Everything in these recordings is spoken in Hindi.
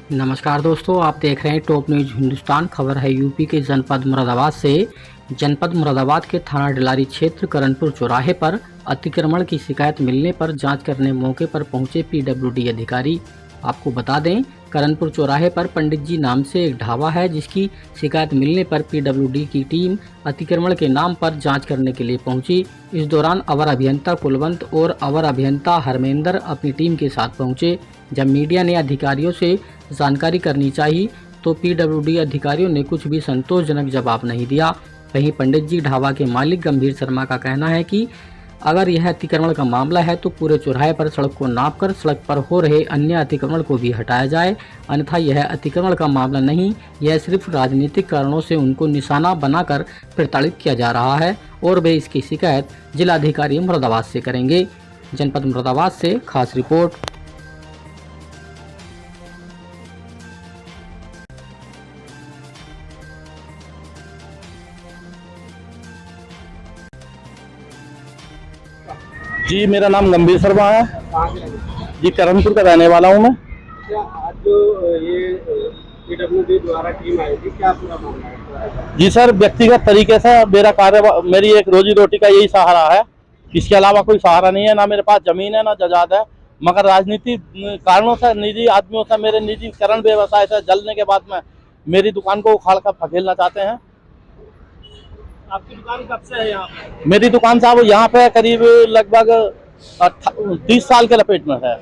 नमस्कार दोस्तों, आप देख रहे हैं टॉप न्यूज हिंदुस्तान। खबर है यूपी के जनपद मुरादाबाद से। जनपद मुरादाबाद के थाना डिलारी क्षेत्र करणपुर चौराहे पर अतिक्रमण की शिकायत मिलने पर जांच करने मौके पर पहुंचे पीडब्ल्यूडी अधिकारी। आपको बता दें, करणपुर चौराहे पर पंडित जी नाम से एक ढाबा है, जिसकी शिकायत मिलने पर पीडब्ल्यूडी की टीम अतिक्रमण के नाम पर जांच करने के लिए पहुंची। इस दौरान अवर अभियंता कुलवंत और अवर अभियंता हरमेंद्र अपनी टीम के साथ पहुंचे। जब मीडिया ने अधिकारियों से जानकारी करनी चाहिए तो पीडब्ल्यूडी अधिकारियों ने कुछ भी संतोषजनक जवाब नहीं दिया। वहीं पंडित जी ढाबा के मालिक गंभीर शर्मा का कहना है कि अगर यह अतिक्रमण का मामला है तो पूरे चौराहे पर सड़क को नापकर सड़क पर हो रहे अन्य अतिक्रमण को भी हटाया जाए, अन्यथा यह अतिक्रमण का मामला नहीं, यह सिर्फ राजनीतिक कारणों से उनको निशाना बनाकर प्रताड़ित किया जा रहा है और वे इसकी शिकायत जिलाधिकारी मुरादाबाद से करेंगे। जनपद मुरादाबाद से खास रिपोर्ट। जी, मेरा नाम गंभीर शर्मा है। कहाँ के रहने? जी, करणपुर का रहने वाला हूँ मैं। क्या आज जो ये पीडब्ल्यूडी द्वारा टीम आई थी, क्या पूरा मामला है? जी सर, व्यक्तिगत तरीके से मेरा कार्य, मेरी एक रोजी रोटी का यही सहारा है। इसके अलावा कोई सहारा नहीं है, ना मेरे पास जमीन है ना जायदाद है। मगर राजनीतिक कारणों से, निजी आदमियों से, मेरे निजीकरण व्यवसाय से जलने के बाद में मेरी दुकान को उखाड़ कर फकेलना चाहते हैं। आपकी दुकान कब से है यहाँ पे? मेरी दुकान साहब यहाँ पे करीब लगभग 30 साल के लपेट में है।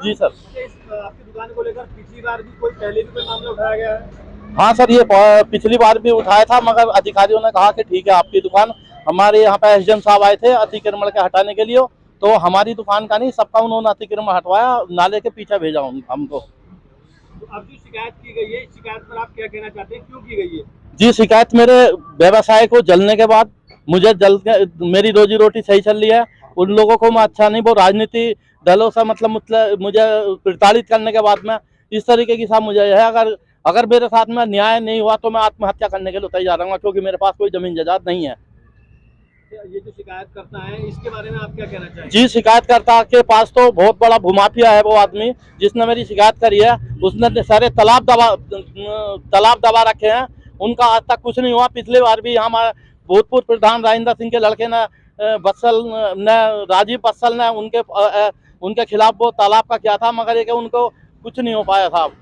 जी सर। आपकी दुकान को लेकर पिछली बार भी पहले भी कोई मामला उठाया गया है? हाँ सर, ये पिछली बार भी उठाया था, मगर अधिकारियों ने कहा कि ठीक है आपकी दुकान, हमारे यहाँ पे एसडीएम साहब आए थे अतिक्रमण के हटाने के लिए, तो हमारी दुकान का नहीं, सबका उन्होंने अतिक्रमण हटवाया, नाले के पीछे भेजा हमको। तो अब जो शिकायत की गई है, इस शिकायत पर आप क्या कहना चाहते हैं, क्यों की गई है? जी, शिकायत मेरे व्यवसाय को जलने के बाद, मुझे मेरी रोजी रोटी सही चल रही है, उन लोगों को मैं अच्छा नहीं, वो राजनीति दलों से मतलब मुझे प्रताड़ित करने के बाद में इस तरीके की साहब मुझे है, अगर मेरे साथ में न्याय नहीं हुआ तो मैं आत्महत्या करने के लिए तैयार रहूँगा, क्योंकि मेरे पास कोई जमीन जायदाद नहीं है। ये जो शिकायत करता है, इसके बारे में आप क्या कहना चाहेंगे? जी, शिकायतकर्ता के पास तो बहुत बड़ा भूमाफिया है। वो आदमी जिसने मेरी शिकायत करी है, उसने सारे तालाब दबा रखे हैं, उनका आज तक कुछ नहीं हुआ। पिछली बार भी हमारे भूतपूर्व प्रधान राजेंद्र सिंह के लड़के ने राजीव बत्सल ने उनके खिलाफ वो तालाब का किया था, मगर ये कि उनको कुछ नहीं हो पाया साहब।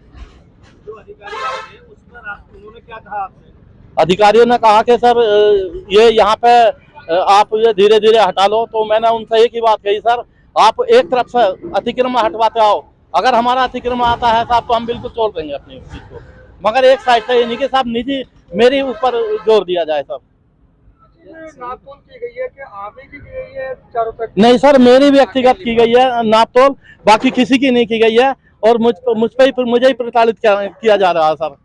जो अधिकारी आए थे, उस पर उन्होंने क्या कहा आपसे? अधिकारियों ने कहा कि सर ये यहाँ पे आप ये धीरे धीरे हटा लो, तो मैंने उनसे एक ही बात कही, सर आप एक तरफ से अतिक्रमण हटवाते आओ, अगर हमारा अतिक्रमण आता है साहब तो हम बिल्कुल छोड़ देंगे अपनी चीज को, मगर एक साइड से ये नहीं कि साहब निजी मेरी ऊपर जोर दिया जाए। सब नापतोल की गई है कि आप ही की गई है चारों तक? नहीं सर, मेरी व्यक्तिगत की गई है नापतोल, बाकी किसी की नहीं की गई है, और मुझे ही प्रताड़ित किया जा रहा है सर।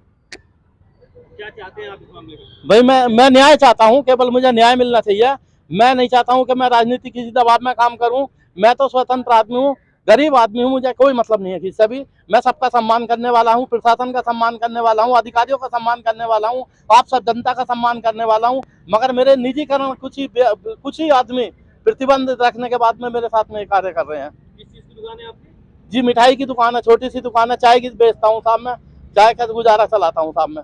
क्या चाहते हैं आप इस मामले में? भाई मैं न्याय चाहता हूँ, केवल मुझे न्याय मिलना चाहिए। मैं नहीं चाहता हूँ कि मैं राजनीति किसी दबाव में काम करूँ। मैं तो स्वतंत्र आदमी हूँ, गरीब आदमी हूँ, मुझे कोई मतलब नहीं है किसी से भी। मैं सबका सम्मान करने वाला हूँ, प्रशासन का सम्मान करने वाला हूँ, अधिकारियों का सम्मान करने वाला हूँ, आप सब जनता का सम्मान करने वाला हूँ, मगर मेरे निजीकरण कुछ ही आदमी प्रतिबंध रखने के बाद में मेरे साथ में कार्य कर रहे हैं। किस चीज की दुकान है आपकी? जी, मिठाई की दुकान है, छोटी सी दुकान है, चाय की बेचता हूँ साहब मैं, चाय का गुजारा चलाता हूँ साहब मैं।